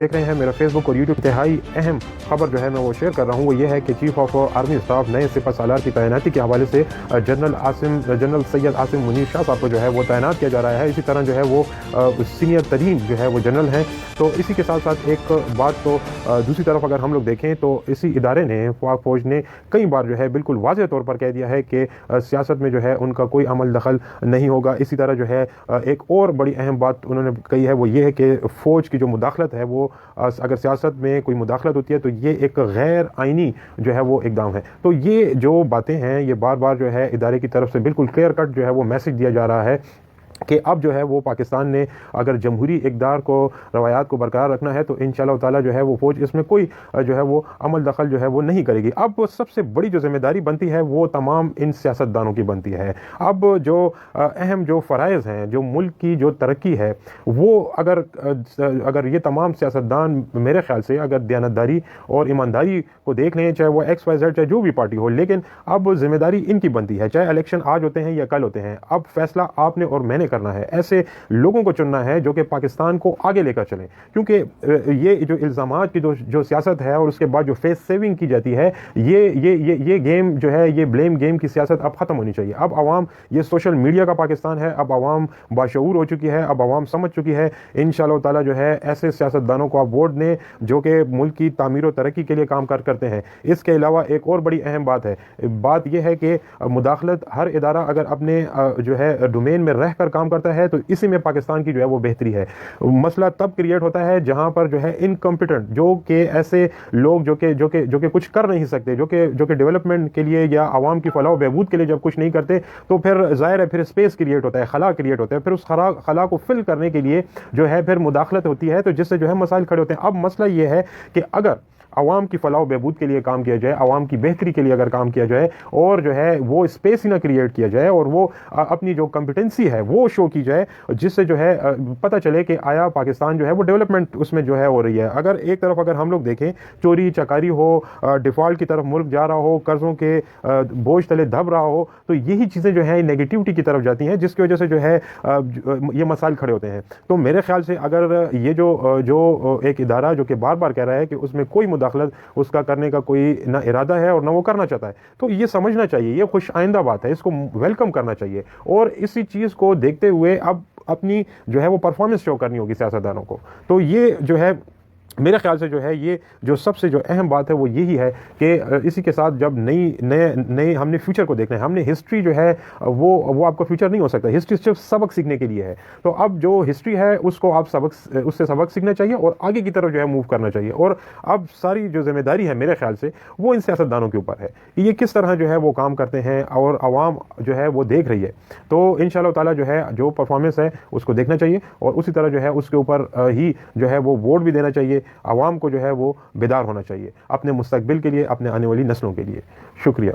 देख रहे हैं मेरा फेसबुक और यूट्यूब इंतहाई अहम खबर जो है मैं वो शेयर कर रहा हूँ। वो ये है कि चीफ ऑफ आर्मी स्टाफ नए सिपह सालार की तैनाती के हवाले से जनरल सैयद आसिम मुनीर शाह साहब को जो है वो तैनात किया जा रहा है। इसी तरह जो है वो सीनियर तरीन जो है वो जनरल हैं। तो इसी के साथ साथ एक बात तो दूसरी तरफ अगर हम लोग देखें तो इसी इदारे ने फौज ने कई बार जो है बिल्कुल वाज़ेह तौर पर कह दिया है कि सियासत में जो है उनका कोई अमल दखल नहीं होगा। इसी तरह जो है एक और बड़ी अहम बात उन्होंने कही है वो ये है कि फ़ौज की जो मुदाखलत है वो अगर सियासत में कोई मुदाखलत होती है तो ये एक गैर आइनी जो है वो इकदाम है। तो ये जो बातें हैं ये बार बार जो है इदारे की तरफ से बिल्कुल क्लियर कट जो है वो मैसेज दिया जा रहा है कि अब जो है वो पाकिस्तान ने अगर जमहूरी इक़दार को रवायात को बरकरार रखना है तो इंशाअल्लाह ताला जो है वो फ़ौज इसमें कोई जो है वो अमल दखल जो है वो नहीं करेगी। अब सबसे बड़ी जो जिम्मेदारी बनती है वो तमाम इन सियासतदानों की बनती है। अब जो अहम जो फ़राइज़ हैं, जो मुल्क की जो तरक्की है, वो अगर ये तमाम सियासतदान मेरे ख्याल से अगर दयानतदारी और ईमानदारी को देख लें, चाहे वो XYZ चाहे जो भी पार्टी हो, लेकिन अब जिम्मेदारी इनकी बनती है। चाहे इलेक्शन आज होते हैं या कल होते हैं, अब फैसला आपने और मैंने करना है। ऐसे लोगों को चुनना है जो कि पाकिस्तान को आगे लेकर चलें, क्योंकि ये जो इल्ज़ामात की जो सियासत है और उसके बाद जो फेस सेविंग की जाती है, ये गेम जो है, ये ब्लेम गेम की सियासत अब ख़त्म होनी चाहिए। अब आवाम, ये सोशल मीडिया का पाकिस्तान है, अब आवाम बाशऊर हो चुकी है, अब आवाम समझ चुकी है। इंशाअल्लाह ताला जो है ऐसे सियासतदानों को आप वोट दें जो कि मुल्क की तामीर और तरक्की के लिए काम करते हैं। इसके अलावा एक और बड़ी अहम बात है, बात यह है कि मुदाखलत हर इदारा अगर अपने जो है डोमेन में रह कर काम करता है तो इसी में पाकिस्तान की जो है वो बेहतरी है। मसला तब क्रिएट होता है जहां पर जो है इनकम्पिटेंट, जो कि ऐसे लोग जो कि कुछ कर नहीं सकते, जो कि डेवलपमेंट के लिए या आवाम की फलाह बहबूद के लिए जब कुछ नहीं करते, तो फिर जाहिर है फिर स्पेस क्रिएट होता है, खला क्रिएट होता है। फिर उस खला को फिल करने के लिए जो है फिर मुदाखलत होती है, तो जिससे जो है मसाइल खड़े होते हैं। अब मसला ये है कि अगर आवाम की फलाह बहबूद के लिए काम किया जाए, आवाम की बेहतरी के लिए अगर काम किया जाए और जो है वो स्पेस ही ना क्रिएट किया जाए और वो अपनी जो कॉम्पिटेंसी है वो शो की जाए, जिससे जो है पता चले कि आया पाकिस्तान जो है वो डेवलपमेंट उसमें जो है हो रही है। अगर एक तरफ अगर हम लोग देखें चोरी चकारी हो, डिफ़ॉल्ट की तरफ मुल्क जा रहा हो, कर्ज़ों के बोझ तले दब रहा हो, तो यही चीज़ें जो है नेगेटिविटी की तरफ जाती हैं, जिसकी वजह से जो है ये मसाइल खड़े होते हैं। तो मेरे ख्याल से अगर ये जो एक इदारा जो कि बार बार कह रहा है कि उसमें कोई मुदाखलत उसका करने का कोई ना इरादा है और ना वो करना चाहता है, तो ये समझना चाहिए, ये खुश आइंदा बात है, इसको वेलकम करना चाहिए। और इसी चीज़ को देखते हुए अब अपनी जो है वो परफॉर्मेंस शो करनी होगी सियासतदानों को। तो ये जो है मेरे ख्याल से जो है ये जो सबसे जो अहम बात है वो यही है कि इसी के साथ जब नए हमने फ्यूचर को देखना है, हमने हिस्ट्री जो है वो आपका फ्यूचर नहीं हो सकता। हिस्ट्री सिर्फ सबक सीखने के लिए है। तो अब जो हिस्ट्री है उसको आप उससे सबक सीखना चाहिए और आगे की तरफ जो है मूव करना चाहिए। और अब सारी जो जिम्मेदारी है मेरे ख्याल से वो इन सियासतदानों के ऊपर है कि ये किस तरह जो है वो काम करते हैं और आवाम जो है वो देख रही है। तो इंशाअल्लाह ताला जो है जो परफॉर्मेंस है उसको देखना चाहिए और उसी तरह जो है उसके ऊपर ही जो है वो वोट भी देना चाहिए। आवाम को जो है वो बेदार होना चाहिए अपने मुस्तकबिल के लिए, अपने आने वाली नस्लों के लिए। शुक्रिया।